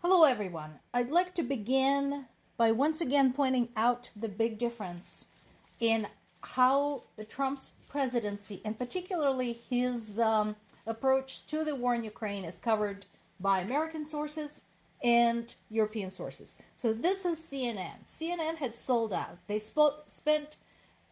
Hello, everyone. I'd like to begin by once again pointing out the big difference in how the Trump's presidency, and particularly his approach to the war in Ukraine, is covered by American sources and European sources. So this is CNN. CNN had sold out. They spent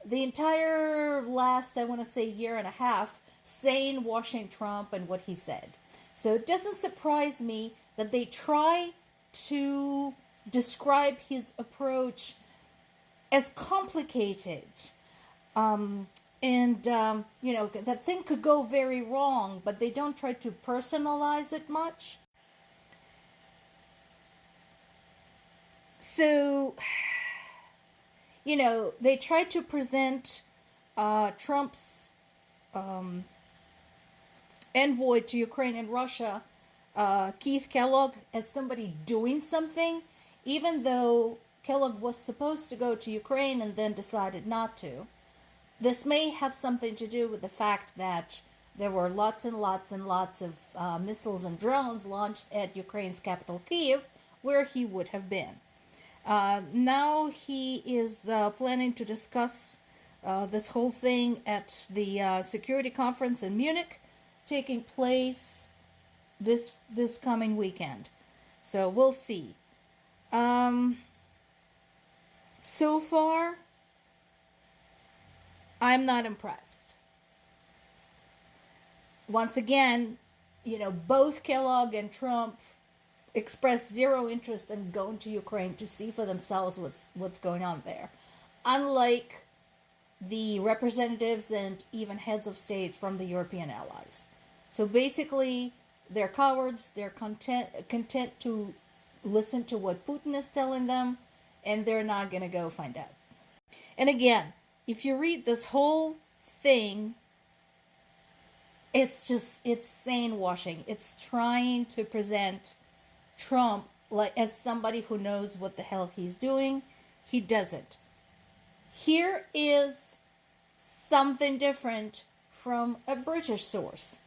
the entire last, I want to say, year and a half sane-washing Trump and what he said. So it doesn't surprise me that they try to describe his approach as complicated. That thing could go very wrong, but they don't try to personalize it much. So, they try to present Trump's envoy to Ukraine and Russia, Keith Kellogg, as somebody doing something, even though Kellogg was supposed to go to Ukraine and then decided not to. This may have something to do with the fact that there were lots and lots and lots of missiles and drones launched at Ukraine's capital, Kyiv, where he would have been. Now he is planning to discuss this whole thing at the security conference in Munich, taking place this coming weekend. So we'll see. So far, I'm not impressed. Once again, both Kellogg and Trump expressed zero interest in going to Ukraine to see for themselves what's going on there. Unlike the representatives and even heads of states from the European allies. So basically, they're cowards, they're content to listen to what Putin is telling them, and they're not going to go find out. And again, if you read this whole thing, it's sane-washing. It's trying to present Trump as somebody who knows what the hell he's doing. He doesn't. Here is something different from a British source.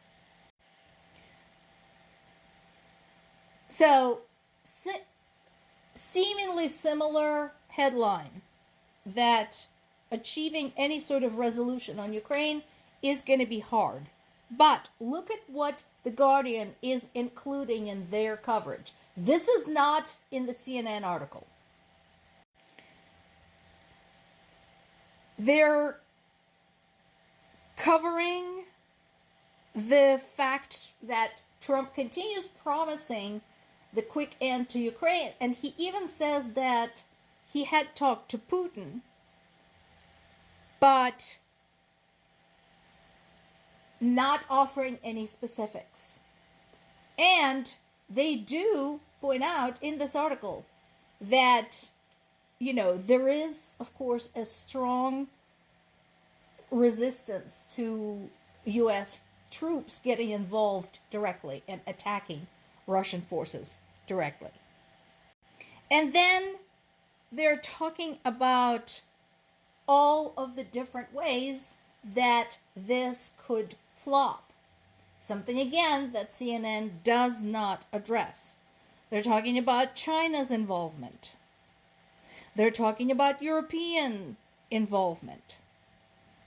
So, seemingly similar headline that achieving any sort of resolution on Ukraine is going to be hard. But look at what The Guardian is including in their coverage. This is not in the CNN article. They're covering the fact that Trump continues promising the quick end to Ukraine, and he even says that he had talked to Putin, but not offering any specifics. And they do point out in this article that, there is, of course, a strong resistance to U.S. troops getting involved directly and attacking Russian forces directly. And then they're talking about all of the different ways that this could flop. Something, again, that CNN does not address. They're talking about China's involvement. They're talking about European involvement.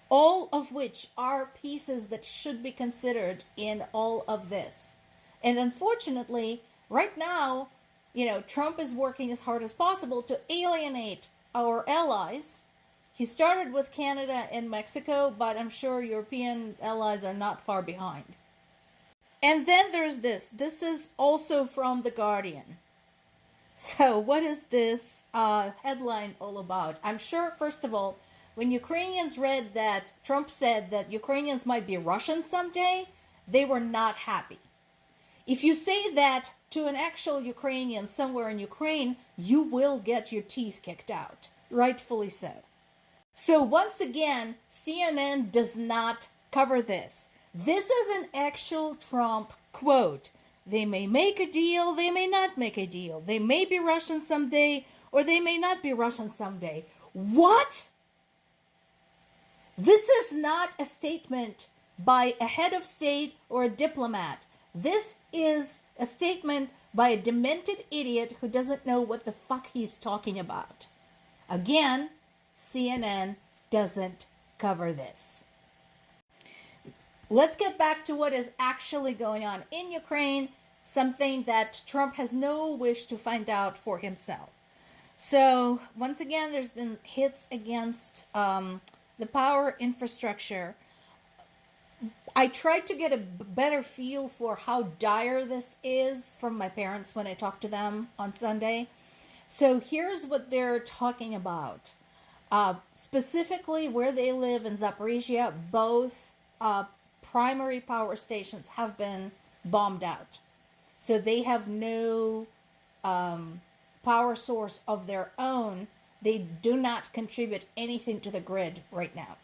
All of which are pieces that should be considered in all of this. And unfortunately, right now, Trump is working as hard as possible to alienate our allies. He started with Canada and Mexico, but I'm sure European allies are not far behind. And then there's this. This is also from The Guardian. So what is this headline all about? I'm sure, first of all, when Ukrainians read that Trump said that Ukrainians might be Russian someday, they were not happy. If you say that to an actual Ukrainian somewhere in Ukraine, you will get your teeth kicked out. Rightfully so. So once again, CNN does not cover this. This is an actual Trump quote. They may make a deal, they may not make a deal. They may be Russian someday, or they may not be Russian someday. What? This is not a statement by a head of state or a diplomat. This is a statement by a demented idiot who doesn't know what the fuck he's talking about. Again, CNN doesn't cover this. Let's get back to what is actually going on in Ukraine, something that Trump has no wish to find out for himself. So, once again, there's been hits against the power infrastructure. I tried to get a better feel for how dire this is from my parents when I talked to them on Sunday. So here's what they're talking about. Specifically where they live in Zaporizhia, both primary power stations have been bombed out. So they have no power source of their own. They do not contribute anything to the grid right now.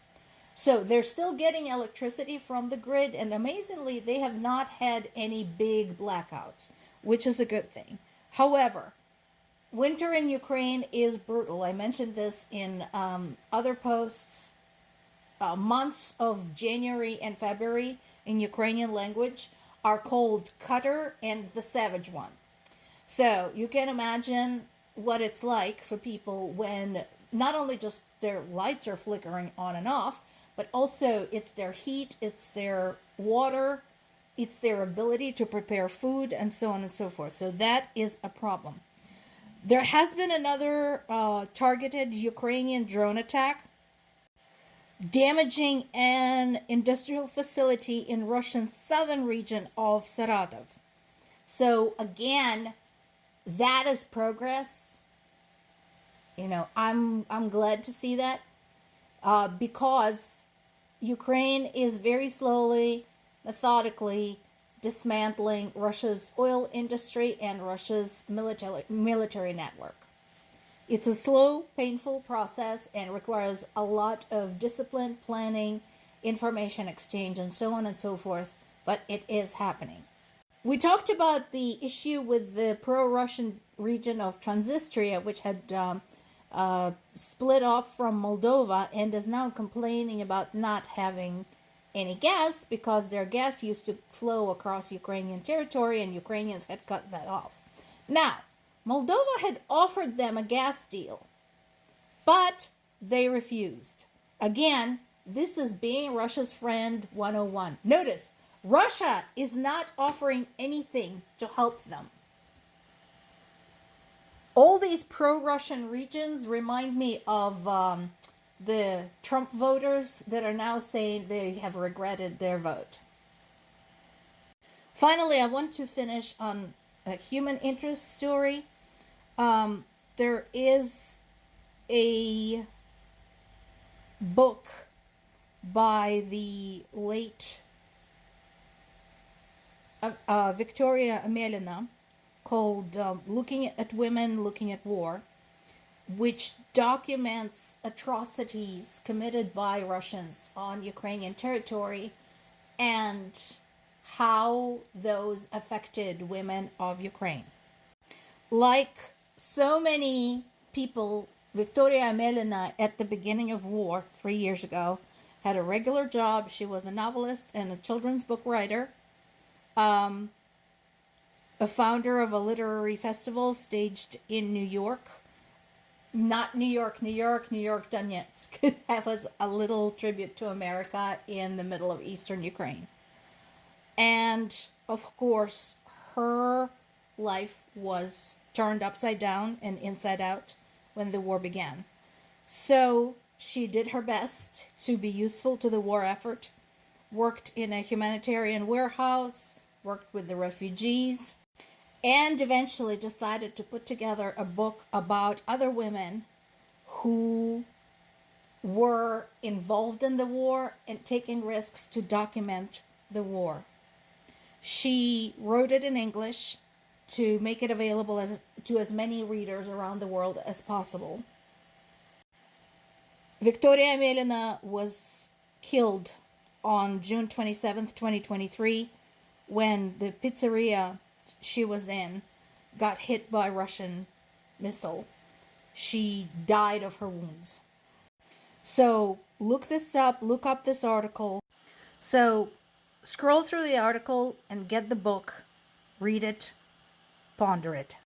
So they're still getting electricity from the grid, and amazingly, they have not had any big blackouts, which is a good thing. However, winter in Ukraine is brutal. I mentioned this in other posts. Months of January and February in Ukrainian language are called Cutter and the Savage One. So you can imagine what it's like for people when not only just their lights are flickering on and off, but also it's their heat, it's their water, it's their ability to prepare food, and so on and so forth. So that is a problem. There has been another targeted Ukrainian drone attack damaging an industrial facility in Russian southern region of Saratov. So again, that is progress. You know, I'm glad to see that because Ukraine is very slowly, methodically dismantling Russia's oil industry and Russia's military network. It's a slow, painful process and requires a lot of discipline, planning, information exchange, and so on and so forth, but it is happening. We talked about the issue with the pro-Russian region of Transnistria, which had split off from Moldova and is now complaining about not having any gas because their gas used to flow across Ukrainian territory and Ukrainians had cut that off. Now, Moldova had offered them a gas deal, but they refused. Again, this is being Russia's friend 101. Notice, Russia is not offering anything to help them. All these pro-Russian regions remind me of the Trump voters that are now saying they have regretted their vote. Finally, I want to finish on a human interest story. There is a book by the late Victoria Amelina called Looking at Women, Looking at War, which documents atrocities committed by Russians on Ukrainian territory and how those affected women of Ukraine. Like so many people, Victoria Amelina at the beginning of war 3 years ago had a regular job. She was a novelist and a children's book writer, a founder of a literary festival staged in New York. Not New York, Donetsk. That was a little tribute to America in the middle of eastern Ukraine. And, of course, her life was turned upside down and inside out when the war began. So she did her best to be useful to the war effort, worked in a humanitarian warehouse, worked with the refugees, and eventually decided to put together a book about other women who were involved in the war and taking risks to document the war. She wrote it in English to make it available to as many readers around the world as possible. Victoria Amelina was killed on June 27th, 2023, when the pizzeria she was in got hit by a Russian missile. She died of her wounds. So look this up, look up this article. So scroll through the article and get the book, read it, Ponder it.